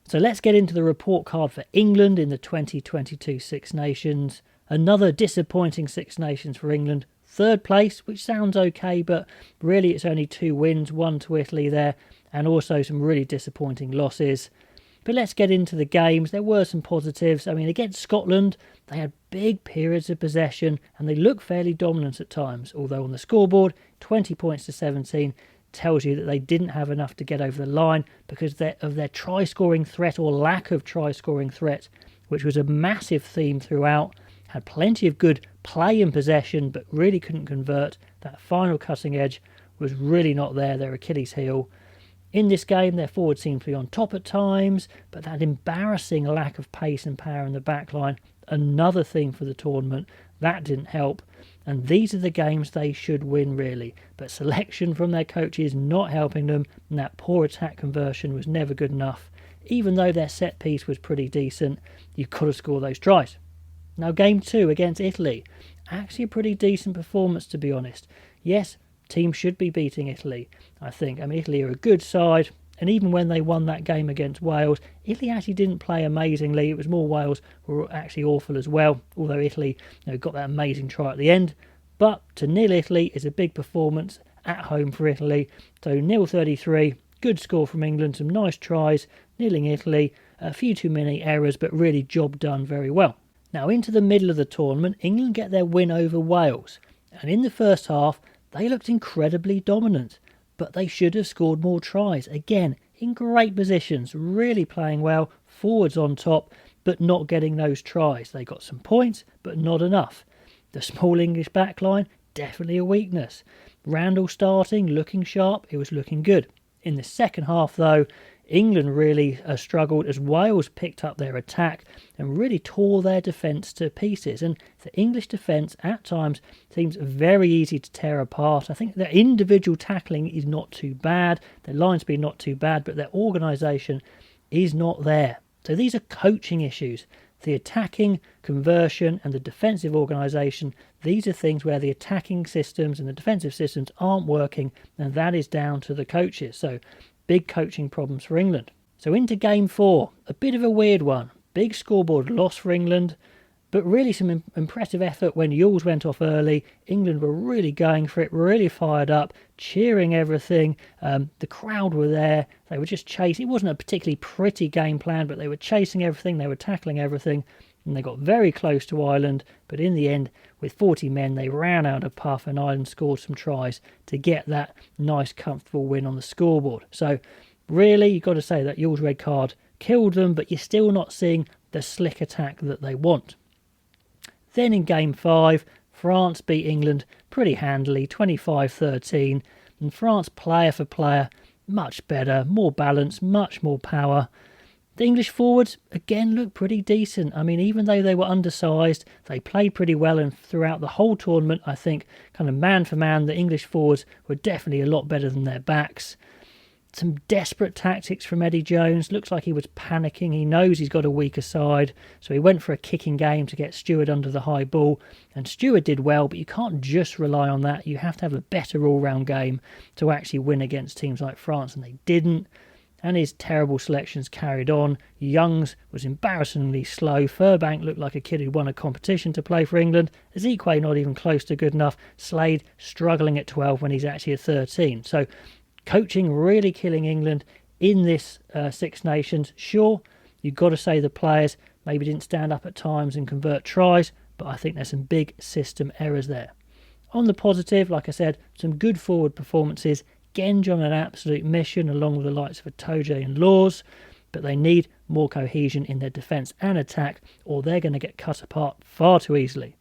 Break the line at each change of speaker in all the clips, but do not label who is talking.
So let's get into the report card for England in the 2022 Six Nations. Another disappointing Six Nations for England. Third place, which sounds okay, but really it's only 2 wins, 1 to Italy there, and also some really disappointing losses. But let's get into the games. There were some positives. I mean, against Scotland, they had big periods of possession and they looked fairly dominant at times, although on the scoreboard, 20 points to 17 tells you that they didn't have enough to get over the line because of their try-scoring threat or lack of try-scoring threat, which was a massive theme throughout. Had plenty of good play and possession, but really couldn't convert. That final cutting edge was really not there, their Achilles heel. In this game, their forwards seemed to be on top at times, but that embarrassing lack of pace and power in the back line, another thing for the tournament, that didn't help. And these are the games they should win, really. But selection from their coaches not helping them, and that poor attack conversion was never good enough. Even though their set piece was pretty decent, you've got to score those tries. Now, game 2 against Italy, actually a pretty decent performance, to be honest. Yes, teams should be beating Italy, I think. I mean, Italy are a good side, and even when they won that game against Wales, Italy actually didn't play amazingly. It was more Wales were actually awful as well, although Italy got that amazing try at the end. But to nil Italy is a big performance at home for Italy. So 0-33, good score from England, some nice tries, nilling Italy, a few too many errors, but really job done very well. Now into the middle of the tournament, England get their win over Wales. And in the first half, they looked incredibly dominant, but they should have scored more tries. Again, in great positions, really playing well, forwards on top, but not getting those tries. They got some points, but not enough. The small English backline, definitely a weakness. Randall starting, looking sharp, it was looking good. In the second half, though, England really struggled as Wales picked up their attack and really tore their defence to pieces. And the English defence at times seems very easy to tear apart. I think their individual tackling is not too bad, their line speed not too bad, but their organisation is not there. So these are coaching issues. The attacking, conversion and the defensive organisation, these are things where the attacking systems and the defensive systems aren't working, and that is down to the coaches. So big coaching problems for England. So into game 4, a bit of a weird one. Big scoreboard loss for England, but really some impressive effort when Yules went off early. England were really going for it, really fired up, cheering everything. The crowd were there. They were just chasing. It wasn't a particularly pretty game plan, but they were chasing everything. They were tackling everything. And they got very close to Ireland. But in the end, with 40 men, they ran out of puff and Ireland scored some tries to get that nice, comfortable win on the scoreboard. So really, you've got to say that Yules' red card killed them, but you're still not seeing the slick attack that they want. Then in game 5, France beat England pretty handily, 25-13. And France, player for player, much better, more balance, much more power. The English forwards, again, looked pretty decent. I mean, even though they were undersized, they played pretty well. And throughout the whole tournament, I think, kind of man for man, the English forwards were definitely a lot better than their backs. Some desperate tactics from Eddie Jones. Looks like he was panicking. He knows he's got a weaker side. So he went for a kicking game to get Stewart under the high ball. And Stewart did well, but you can't just rely on that. You have to have a better all-round game to actually win against teams like France, and they didn't. And his terrible selections carried on. Youngs was embarrassingly slow. Furbank looked like a kid who won a competition to play for England. Ezekwe not even close to good enough. Slade struggling at 12 when he's actually at 13. So coaching really killing England in this Six Nations. Sure, you've got to say the players maybe didn't stand up at times and convert tries, but I think there's some big system errors there. On the positive, like I said, some good forward performances. Genge on an absolute mission along with the likes of Itoje and Laws, but they need more cohesion in their defence and attack or they're going to get cut apart far too easily.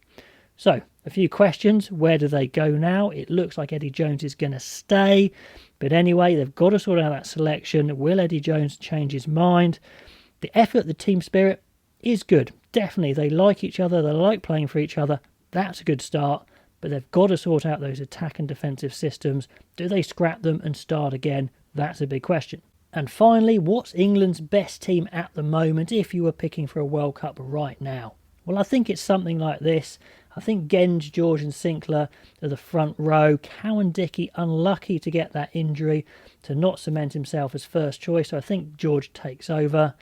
So, a few questions. Where do they go now? It looks like Eddie Jones is going to stay. But anyway, they've got to sort out that selection. Will Eddie Jones change his mind? The effort, the team spirit is good. Definitely, they like each other. They like playing for each other. That's a good start. But they've got to sort out those attack and defensive systems. Do they scrap them and start again? That's a big question. And finally, what's England's best team at the moment if you were picking for a World Cup right now? Well, I think it's something like this. I think Genge, George and Sinclair are the front row. Cowan-Dickey unlucky to get that injury to not cement himself as first choice, so I think George takes over.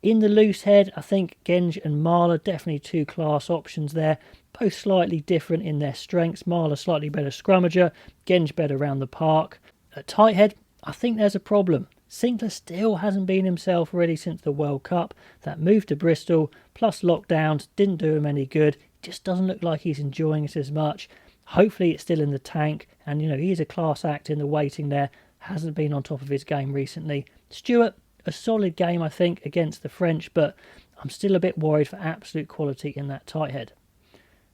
In the loose head, I think Genge and Marler, definitely two class options there. Both slightly different in their strengths. Marler slightly better scrummager, Genge better around the park. At tight head, I think there's a problem. Sinclair still hasn't been himself really since the World Cup. That move to Bristol, plus lockdowns, didn't do him any good. Just doesn't look like he's enjoying it as much. Hopefully it's still in the tank, and he's a class act in the waiting there. Hasn't been on top of his game recently. Stewart, a solid game, I think, against the French, but I'm still a bit worried for absolute quality in that tight head.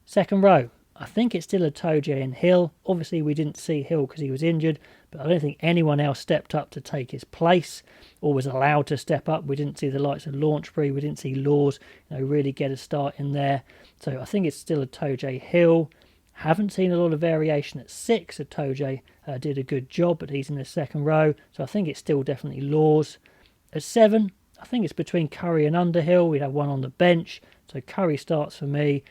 Second row, I think it's still a Toje and Hill. Obviously, we didn't see Hill because he was injured, but I don't think anyone else stepped up to take his place or was allowed to step up. We didn't see the likes of Launchbury. We didn't see Laws, really get a start in there. So I think it's still a Toje Hill. Haven't seen a lot of variation at 6. So Toje did a good job, but he's in the second row. So I think it's still definitely Laws. At 7, I think it's between Curry and Underhill. We'd have one on the bench. So Curry starts for me.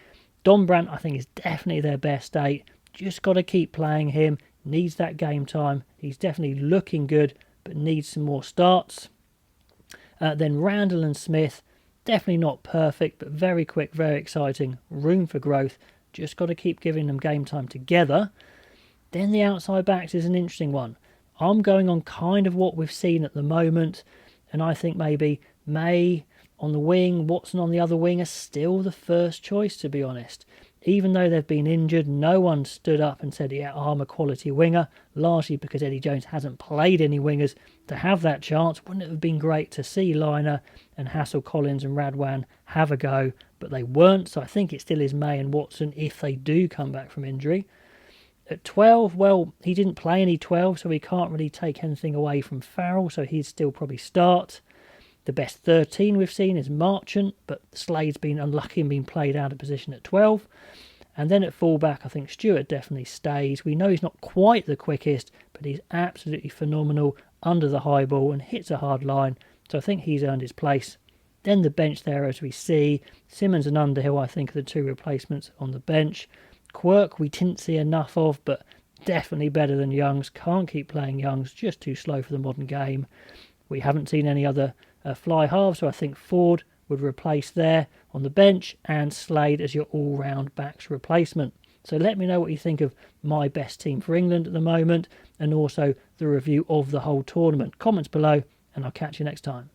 Dombrandt, I think, is definitely their best 8. Just got to keep playing him. Needs that game time. He's definitely looking good, but needs some more starts. Then Randall and Smith, definitely not perfect, but very quick, very exciting. Room for growth. Just got to keep giving them game time together. Then the outside backs is an interesting one. I'm going on kind of what we've seen at the moment, and I think maybe May on the wing, Watson on the other wing are still the first choice, to be honest. Even though they've been injured, no one stood up and said, yeah, I'm a quality winger, largely because Eddie Jones hasn't played any wingers to have that chance. Wouldn't it have been great to see Liner and Hassel-Collins and Radwan have a go, but they weren't, so I think it still is May and Watson if they do come back from injury. At 12, well, he didn't play any 12, so we can't really take anything away from Farrell, so he'd still probably start. The best 13 we've seen is Marchant, but Slade's been unlucky and been played out of position at 12. And then at fullback, I think Stewart definitely stays. We know he's not quite the quickest, but he's absolutely phenomenal under the high ball and hits a hard line, so I think he's earned his place. Then the bench there, as we see, Simmons and Underhill, I think, are the two replacements on the bench. Quirk we didn't see enough of, but definitely better than Youngs. Can't keep playing Youngs, just too slow for the modern game. We haven't seen any other fly halves, so I think Ford would replace there on the bench and Slade as your all-round backs replacement. So let me know what you think of my best team for England at the moment and also the review of the whole tournament. Comments below and I'll catch you next time.